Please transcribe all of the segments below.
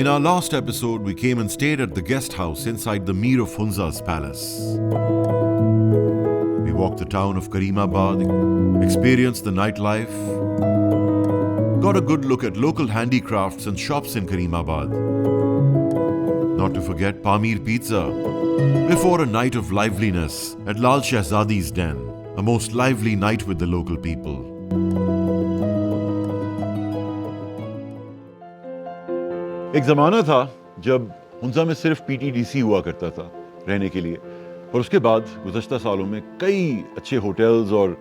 In our last episode, we came and stayed at the guest house inside the Mir of Hunza's palace. We walked the town of Karimabad, experienced the nightlife, got a good look at local handicrafts and shops in Karimabad. Not to forget Pamir Pizza, before a night of liveliness at Lal Shehzadi's Den, a most lively night with the local people. एक ज़माना था जब हुंजा में सिर्फ PTDC हुआ करता था रहने के लिए, और उसके बाद गुज़श्ता सालों में कई अच्छे होटल्स और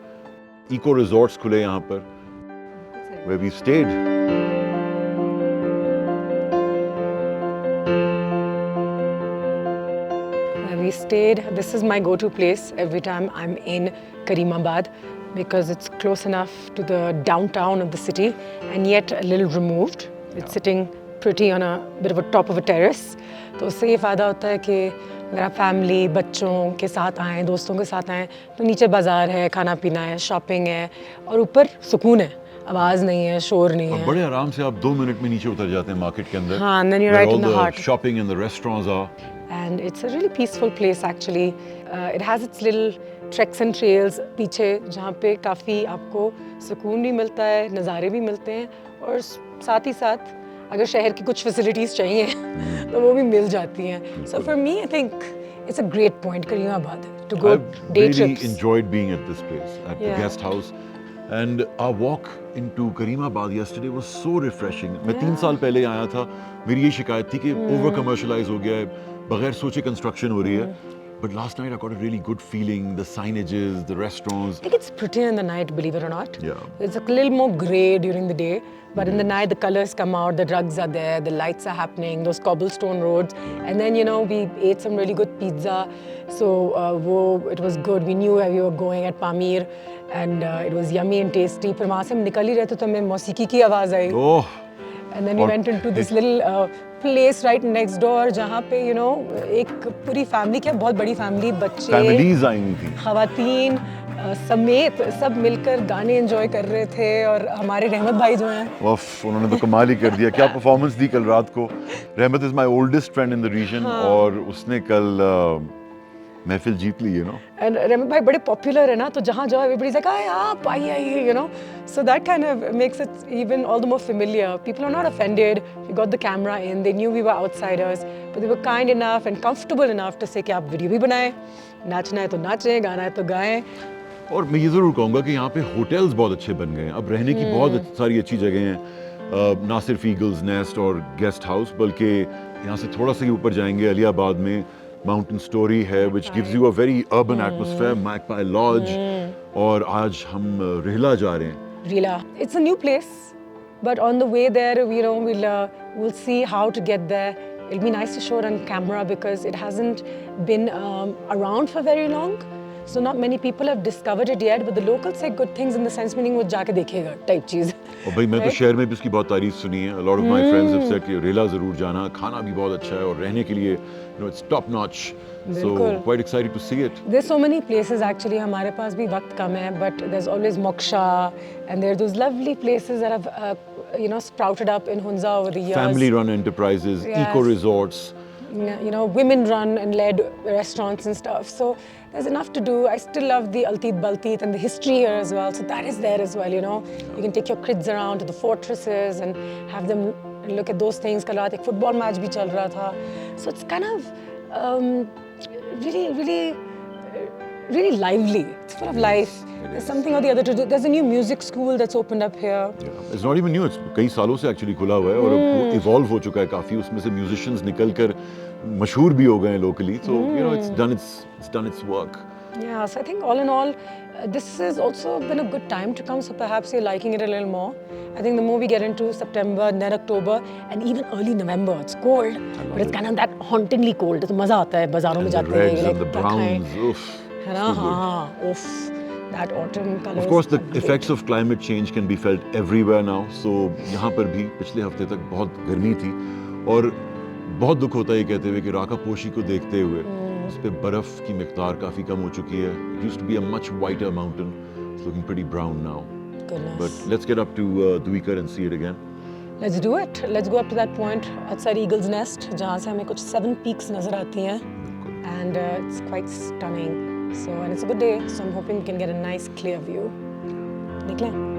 इको रिजॉर्ट्स खुले यहाँ पर, where we stayed. We stayed. This is my go-to place every time I'm in Karimabad because it's close enough to the downtown of the city and yet a little removed. It's sitting pretty on a bit of a top of a terrace. तो उससे ये फ़ायदा होता है कि अगर आप family बच्चों के साथ आएँ, दोस्तों के साथ आएँ, तो नीचे बाज़ार है, खाना पीना है, शॉपिंग है और ऊपर सुकून है, आवाज़ नहीं है, शोर नहीं है. बड़े आराम से आप 2 मिनट में नीचे उतर जाते हैं मार्केट के अंदर. हाँ, and then you're right in the heart. Shopping and the restaurants are. And it's a really peaceful place actually. It has its little treks and trails पीछे जहाँ पे काफ़ी आपको सुकून भी मिलता है, नज़ारे भी मिलते हैं और साथ ही साथ अगर शहर की कुछ facilities चाहिए तो वो भी मिल जाती हैं. So for me, I think it's a great point, Karimabad, to go day trips. I've really enjoyed being at this place, at the guest house. And our walk into Karimabad yesterday was so refreshing. मैं 3 साल पहले आया था, मेरी ये शिकायत थी कि over commercialized हो गया है, बगैर सोचे construction हो रही है. But last night I got a really good feeling, the signages, the restaurants. I think it's prettier in the night, believe it or not. Yeah. It's a little more grey during the day, but in the night the colors come out, the rugs are there, the lights are happening, those cobblestone roads. And then, you know, we ate some really good pizza. So it was good. We knew where we were going at Pamir and it was yummy and tasty. फिर वहाँ से हम निकल ही रहे थे तो हमें मौसीकी की आवाज़ आई. Oh. And then we went into this little place right next door जहाँ पे you know एक पूरी फैमिली, क्या बहुत बड़ी फैमिली, बच्चे, Families आई हुई थी. ख़वातीन समेत सब मिलकर गाने एंजॉय कर रहे थे. और हमारे रहमत भाई जो हैं, उफ, उन्होंने तो कमाल ही कर दिया. क्या परफॉर्मेंस दी कल रात को. Rahmat is my oldest friend in the region और उसने कल महफिल जीत ली, you know. and रहमत भाई बड़े पॉपुलर है ना, तो जहाँ जाओ everybody's like आप आइए, you know. So that kind of makes it even all the more familiar. People are not offended. We got the camera in. They knew we were outsiders, but they were kind enough and comfortable enough to say कि आप video भी बनाएं, नाचना है तो नाचें, गाना है तो गाएं. और मैं ये ज़रूर कहूँगा कि यहाँ पे होटल्स बहुत अच्छे बन गए हैं. अब रहने की बहुत सारी अच्छी जगह हैं, ना सिर्फ ईगल्स नेस्ट और गेस्ट हाउस, बल्कि यहाँ से थोड़ा सा ही ऊपर जाएंगे अलियाबाद में माउंटेन स्टोरी है, which gives you a very urban atmosphere, Magpie Lodge, और आज हम रिहला जा रहे हैं. Rila. It's a new place, but on the way there, you know, we'll see how to get there. It'll be nice to show it on camera because it hasn't been around for very long. So not many people have discovered it yet, but the locals say good things in the sense meaning वो जाके देखेगा type चीज़. और भाई मैं तो शहर में भी उसकी बहुत तारीफ सुनी है. A lot of my friends have said कि रिहला ज़रूर जाना, खाना भी बहुत अच्छा है और रहने के लिए, you know, it's top notch. So quite excited to see it. There's so many places actually. हमारे पास भी वक्त कम है, but there's always Moksha, and there are those lovely places that have you know sprouted up in Hunza over the years. Family-run enterprises, eco resorts. You know, women-run and led restaurants and stuff. So there's enough to do. I still love the Altit Baltit and the history here as well. So that is there as well, you know. You can take your kids around to the fortresses and have them look at those things. कल रात एक football match भी चल रहा था. So it's kind of really lively. It's full of life. There's something or the other to do. There's a new music school that's opened up here. Yeah. It's not even new. It's कई सालों से actually खुला हुआ है और अब evolve हो चुका है काफी. उसमें से musicians निकल कर मशहूर भी हो गए हैं locally. So you know it's done its work. Yeah, so I think all in all, this has also been a good time to come. So perhaps you're liking it a little more. I think the more we get into September, then October, and even early November, it's cold, but it's kind of that hauntingly cold. तो मजा आता है बाजारों में जाते हैं. The reds and the browns. Oof. है ना? हाँ. Oof. That autumn colors. Of course, the are great. effects of climate change can be felt everywhere now. So यहाँ पर भी पिछले हफ्ते तक बहुत गर्मी थी और बहुत दुख होता है ये कहते हुए कि राका पोशी को देखते हुए उस पे बर्फ की मिक़दार काफ़ी कम हो चुकी है. It used to be a much whiter mountain. It's looking pretty brown now. Goodness. But let's get up to Duikar and see it again. Let's do it. Let's go up to that point outside Eagle's Nest, जहाँ से हमें कुछ 7 peaks नजर आती हैं, and it's quite stunning. So and it's a good day, so I'm hoping we can get a nice clear view. निकलें?